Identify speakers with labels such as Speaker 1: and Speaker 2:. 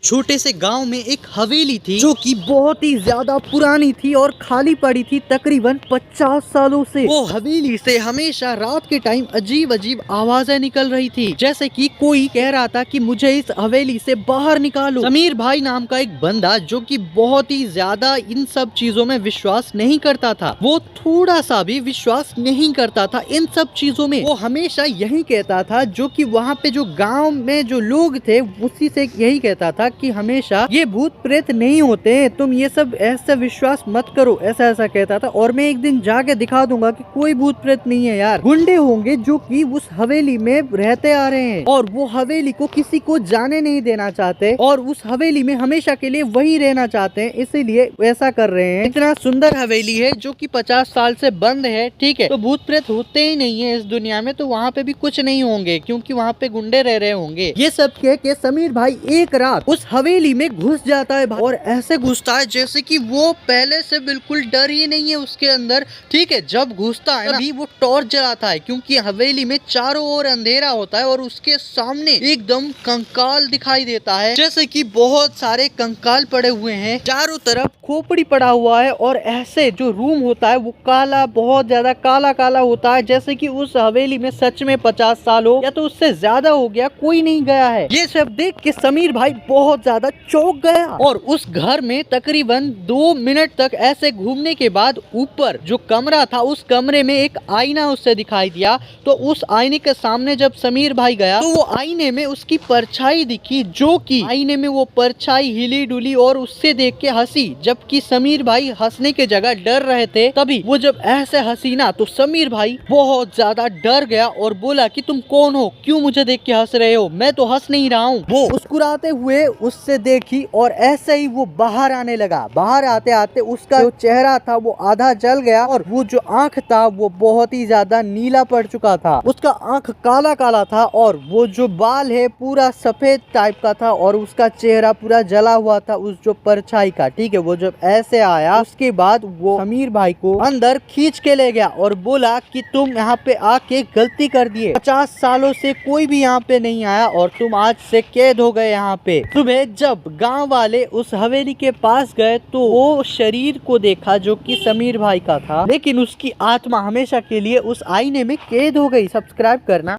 Speaker 1: छोटे से गांव में एक हवेली थी जो कि बहुत ही ज्यादा पुरानी थी और खाली पड़ी थी तकरीबन 50 सालों से। वो हवेली से हमेशा रात के टाइम अजीब अजीब आवाजें निकल रही थी, जैसे कि कोई कह रहा था कि मुझे इस हवेली से बाहर निकालो। समीर भाई नाम का एक बंदा जो कि बहुत ही ज्यादा इन सब चीजों में विश्वास नहीं करता था, वो थोड़ा सा भी विश्वास नहीं करता था इन सब चीजों में। वो हमेशा यही कहता था, जो कि वहाँ पे जो गाँव में जो लोग थे उसी से यही कहता था कि हमेशा ये भूत प्रेत नहीं होते, तुम ये सब ऐसा विश्वास मत करो, ऐसा ऐसा कहता था। और मैं एक दिन जाके दिखा दूंगा कि कोई भूत प्रेत नहीं है यार, गुंडे होंगे जो कि उस हवेली में रहते आ रहे हैं और वो हवेली को किसी को जाने नहीं देना चाहते और उस हवेली में हमेशा के लिए वही रहना चाहते हैं, इसीलिए ऐसा कर रहे हैं। इतना सुंदर हवेली है जो कि 50 साल से बंद है, ठीक है, तो भूत प्रेत होते ही नहीं है इस दुनिया में, तो वहाँ पे भी कुछ नहीं होंगे क्योंकि वहाँ पे गुंडे रह रहे होंगे। ये सब कह के समीर भाई एक रात उस हवेली में घुस जाता है और ऐसे घुसता है जैसे कि वो पहले से बिल्कुल डर ही नहीं है उसके अंदर, ठीक है। जब घुसता है तभी वो टॉर्च जलाता है क्योंकि हवेली में चारों ओर अंधेरा होता है और उसके सामने एकदम कंकाल दिखाई देता है, जैसे कि बहुत सारे कंकाल पड़े हुए हैं, चारों तरफ खोपड़ी पड़ा हुआ है और ऐसे जो रूम होता है वो काला, बहुत ज्यादा काला काला होता है, जैसे कि उस हवेली में सच में 50 साल हो या तो उससे ज्यादा हो गया, कोई नहीं गया है। ये सब देख के समीर भाई बहुत ज्यादा चौंक गया और उस घर में तकरीबन 2 मिनट तक ऐसे घूमने के बाद ऊपर जो कमरा था उस कमरे में एक आईना उससे दिखाई दिया। तो उस आईने के सामने जब समीर भाई गया तो वो आईने में उसकी परछाई दिखी, जो कि आईने में वो परछाई हिली डुली और उससे देख के हंसी, जबकि समीर भाई हंसने के जगह डर रहे थे। तभी वो जब ऐसे हंसी ना तो समीर भाई बहुत ज्यादा डर गया और बोला कि तुम कौन हो, क्यों मुझे देख के हंस रहे हो, मैं तो हंस नहीं रहा हूँ। वो मुस्कुराते हुए उससे देखी और ऐसे ही वो बाहर आने लगा। बाहर आते आते उसका जो चेहरा था वो आधा जल गया और वो जो आंख था वो बहुत ही ज्यादा नीला पड़ चुका था, उसका आंख काला काला था और वो जो बाल है पूरा सफेद टाइप का था और उसका चेहरा पूरा जला हुआ था उस जो परछाई का, ठीक है। वो जब ऐसे आया उसके बाद वो समीर भाई को अंदर खींच के ले गया और बोला कि तुम यहाँ पे आके गलती कर दिए, 50 सालों से कोई भी यहाँ पे नहीं आया और तुम आज से कैद हो गए यहाँ पे। सुबह जब गांव वाले उस हवेली के पास गए तो वो शरीर को देखा जो कि समीर भाई का था, लेकिन उसकी आत्मा हमेशा के लिए उस आईने में कैद हो गई। सब्सक्राइब करना।